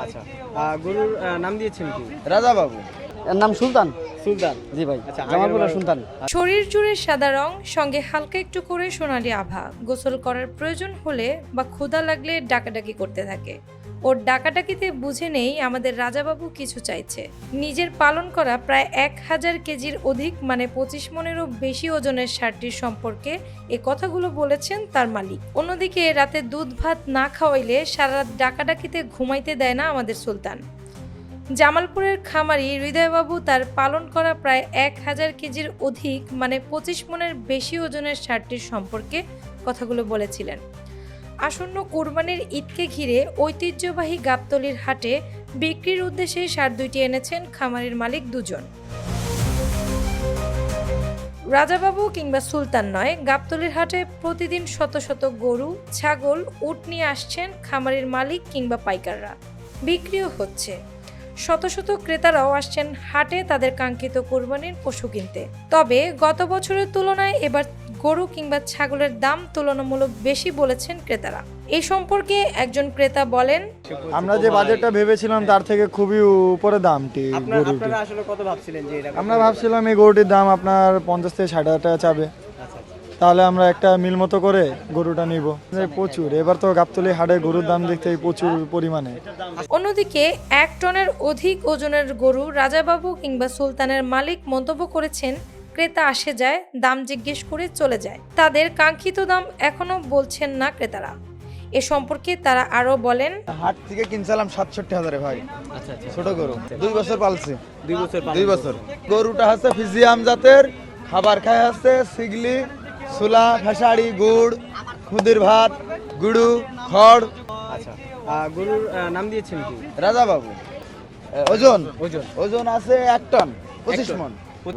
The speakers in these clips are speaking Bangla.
আচ্ছা, গরুর নাম দিয়েছেন কি? রাজা বাবু। এর নাম সুলতান। সুলতান। জি ভাই, আচ্ছা, জামালপুরের সুলতান। শরীর জুড়ে সাদা রং, সঙ্গে হালকা একটু করে সোনালী আভা। গোসল করার প্রয়োজন হলে বা ক্ষুধা লাগলে ডাকাডাকি করতে থাকে। ওর ডাকাডাকিতে বুঝে নেই আমাদের রাজাবাবু কিছু চাইছে। নিজের পালন করা প্রায় 1000 কেজির অধিক মানে 25 মনেরও বেশি ওজনের ষাঁড়টির সম্পর্কে এ কথাগুলো বলেছেন তার মালিক। অন্যদিকে রাতে দুধ ভাত না খাওয়াইলে সারা রাত ডাকাডাকিতে ঘুমাইতে দেয় না আমাদের সুলতান। জামালপুরের খামারি হৃদয়বাবু তার পালন করা প্রায় 1000 কেজির অধিক মানে 25 মনের বেশি ওজনের ষাঁড়টির সম্পর্কে কথাগুলো বলেছিলেন। আসন্ন কোরবানির ঈদকে ঘিরে ঐতিহ্যবাহী গাবতলীর হাটে বিক্রির উদ্দেশ্যে ষাঁড় দুইটি এনেছেন খামারির মালিক দুজন। রাজাবাবু কিংবা সুলতান নয়, গাবতলীর হাটে প্রতিদিন শত শত গরু, ছাগল, উট নিয়ে আসছেন খামারির মালিক কিংবা পাইকাররা। বিক্রিও হচ্ছে। শত শত ক্রেতারাও আসছেন হাটে তাদের কাঙ্ক্ষিত কোরবানির পশু কিনতে। তবে গত বছরের তুলনায় এবার গরু কিংবা ছাগলের দাম তুলনামূলক বেশি বলেছেন ক্রেতারা। এই সম্পর্কে একজন ক্রেতা বলেন, আমরা যে বাজেটটা ভেবেছিলাম তার থেকে খুবই উপরে দামটি গরুটি। আপনারা আসলে কত ভাবছিলেন যে এটা? আমরা ভাবছিলাম এই গরুটির দাম আপনার 50 থেকে 60 টাকা চাবে, আচ্ছা, তাহলে আমরা একটা মিল মতো করে গরুটা নিব। প্রচুর, এবার তো গাবতলী হাটে গরুর দাম দেখতে প্রচুর পরিমাণে। অন্যদিকে 1 টনের অধিক ওজনের গরু রাজাবাবু কিংবা সুলতানের মালিক মন্তব্য করেছেন, ক্রেতা আসে যায়, দাম জিজ্ঞেস করে চলে যায়। তাদের কাঙ্ক্ষিত দাম এখনো বলছেন না ক্রেতারা। এ সম্পর্কে তারা আরো বলেন, হাট থেকে কিনছিলাম 67,000 ভাই। আচ্ছা, আচ্ছা। ছোট গরু 2 বছর পালছে। 2 বছর 2 বছর। গরুটা হচ্ছে ফিজিয়াম জাতের, খাবার খায় হচ্ছে সিগলি, সুলা, ফেসাড়ি, গুড়, খুদির ভাত, গুড়ু, খড়। আচ্ছা, গরুর নাম দিয়েছেন কি? রাজা বাবু। ওজন ওজন ওজন আছে 1 টন 25 মণ।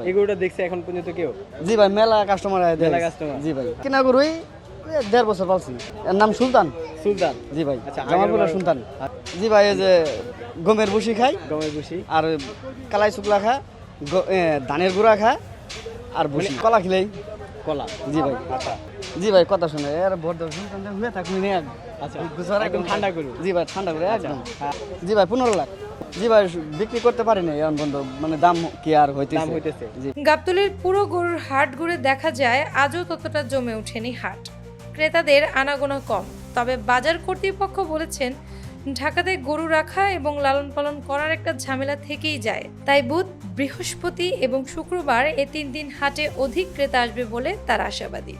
এই গরুটা দেখছে এখন পর্যন্ত কেউ? জি ভাই, মেলা কাস্টমার আয় দেয়। মেলা customer? জি ভাই, কিনা গরুই 1.5 বছর পালছি। এর নাম সুলতান। সুলতান। জি ভাই, আচ্ছা, জামালপুরের আগেরবার- সুলতান। জি ভাই, এই যে গমের ভুসি খাই গমের ভুসি। আর কালাই শুকলা খা, ধানের গুঁড়া খা আর ভুসি কলা খিলাই। কলা। জি ভাই। আচ্ছা, জি ভাই, কথা শুনে এর ভোট দেওয়ার সুলতান হয়ে থাকুন আচ্ছা। একদম ঠান্ডা গরু। জি ভাই, ঠান্ডা করে একদম। হ্যাঁ। জি ভাই, 15 লাখ। জি ভাই, বিক্রি করতে পারিনি এখন পর্যন্ত, মানে দাম কি আর দাম হইতেছে। হইতেছে। জি। গাবতলীর পুরো গরুর হাট ঘুরে দেখা যায় আজও ততটা জমে ওঠেনি হাট। ক্রেতাদের আনাগোনা কম। তবে বাজার কর্তৃপক্ষ বলেছেন, ঢাকাতে গরু রাখা এবং লালন পালন করার একটা ঝামেলা থেকেই যায়। তাই বুধ, বৃহস্পতি এবং শুক্রবার এই 3 দিন হাটে অধিক ক্রেতা আসবে বলে তারা আশাবাদী।